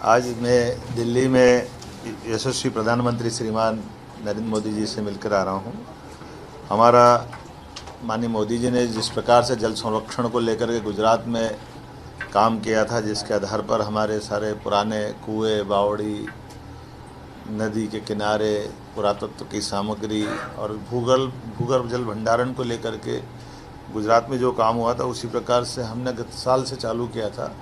आज मैं दिल्ली में यशस्वी प्रधानमंत्री श्रीमान नरेंद्र मोदी जी से मिलकर आ रहा हूँ। हमारा माननीय मोदी जी ने जिस प्रकार से जल संरक्षण को लेकर के गुजरात में काम किया था, जिसके आधार पर हमारे सारे पुराने कुएं, बावड़ी, नदी के किनारे पुरातत्व की सामग्री और भूगर्भ जल भंडारण को लेकर के गुजरात में जो काम हुआ था, उसी प्रकार से हमने गत साल से चालू किया था।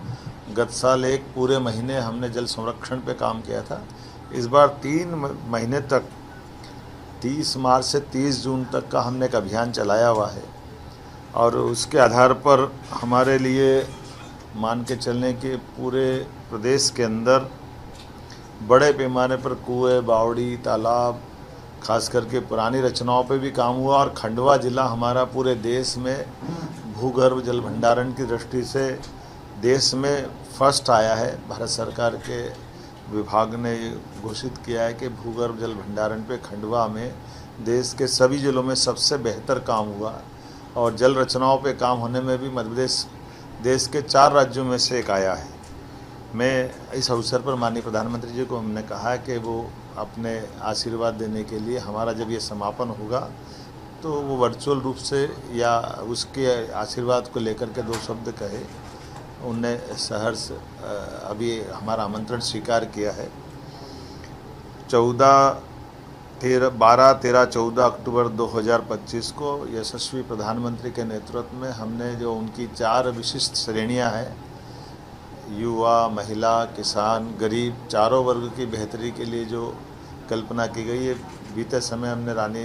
गत साल एक पूरे महीने हमने जल संरक्षण पे काम किया था। इस बार 3 महीने तक 30 मार्च से 30 जून तक का हमने एक अभियान चलाया हुआ है और उसके आधार पर हमारे लिए मान के चलने के पूरे प्रदेश के अंदर बड़े पैमाने पर कुएं, बावड़ी, तालाब, खास करके पुरानी रचनाओं पे भी काम हुआ और खंडवा जिला हमारा पूरे देश में भूगर्भ जल भंडारण की दृष्टि से देश में फर्स्ट आया है। भारत सरकार के विभाग ने घोषित किया है कि भूगर्भ जल भंडारण पे खंडवा में देश के सभी जिलों में सबसे बेहतर काम हुआ और जल रचनाओं पे काम होने में भी मध्य प्रदेश देश के 4 राज्यों में से एक आया है। मैं इस अवसर पर माननीय प्रधानमंत्री जी को हमने कहा है कि वो अपने आशीर्वाद देने के लिए हमारा जब ये समापन होगा तो वो वर्चुअल रूप से या उसके आशीर्वाद को लेकर के 2 शब्द कहे। उनने सहर्ष अभी हमारा आमंत्रण स्वीकार किया है। 12, 13, 14 अक्टूबर 2025 को यशस्वी प्रधानमंत्री के नेतृत्व में हमने जो उनकी 4 विशिष्ट श्रेणियां हैं, युवा, महिला, किसान, गरीब, चारों वर्ग की बेहतरी के लिए जो कल्पना की गई है। बीते समय हमने रानी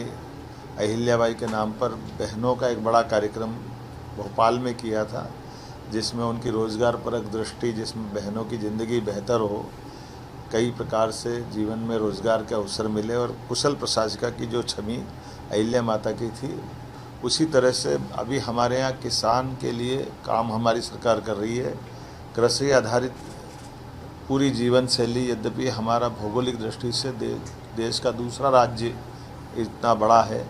अहिल्याबाई के नाम पर बहनों का एक बड़ा कार्यक्रम भोपाल में किया था, जिसमें उनकी रोज़गारपरक दृष्टि, जिसमें बहनों की ज़िंदगी बेहतर हो, कई प्रकार से जीवन में रोज़गार के अवसर मिले और कुशल प्रशासिका की जो छवि अहिल्या माता की थी, उसी तरह से अभी हमारे यहाँ किसान के लिए काम हमारी सरकार कर रही है। कृषि आधारित पूरी जीवन शैली, यद्यपि हमारा भौगोलिक दृष्टि से देश का दूसरा राज्य इतना बड़ा है,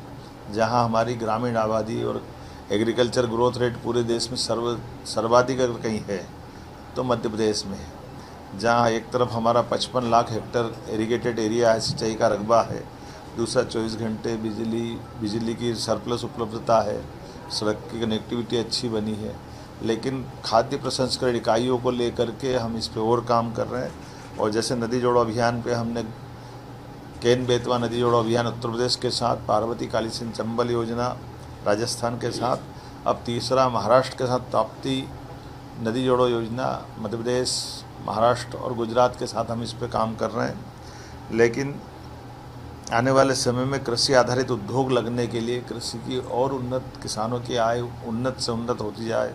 जहां हमारी ग्रामीण आबादी और एग्रीकल्चर ग्रोथ रेट पूरे देश में सर्वाधिक अगर कहीं है तो मध्य प्रदेश में है, जहां एक तरफ हमारा 55 लाख हेक्टेयर इरिगेटेड एरिया है, सिंचाई का रकबा है, दूसरा 24 घंटे बिजली की सरप्लस उपलब्धता है, सड़क की कनेक्टिविटी अच्छी बनी है। लेकिन खाद्य प्रसंस्करण इकाइयों को लेकर के हम इस पे और काम कर रहे हैं। और जैसे नदी जोड़ो अभियान पे हमने केन बेतवा नदी जोड़ो अभियान उत्तर प्रदेश के साथ, पार्वती काली सिंध चंबल योजना राजस्थान के साथ, अब तीसरा महाराष्ट्र के साथ ताप्ती नदी जोड़ो योजना मध्य प्रदेश, महाराष्ट्र और गुजरात के साथ हम इस पे काम कर रहे हैं। लेकिन आने वाले समय में कृषि आधारित उद्योग लगने के लिए कृषि की और उन्नत, किसानों की आय उन्नत से उन्नत होती जाए।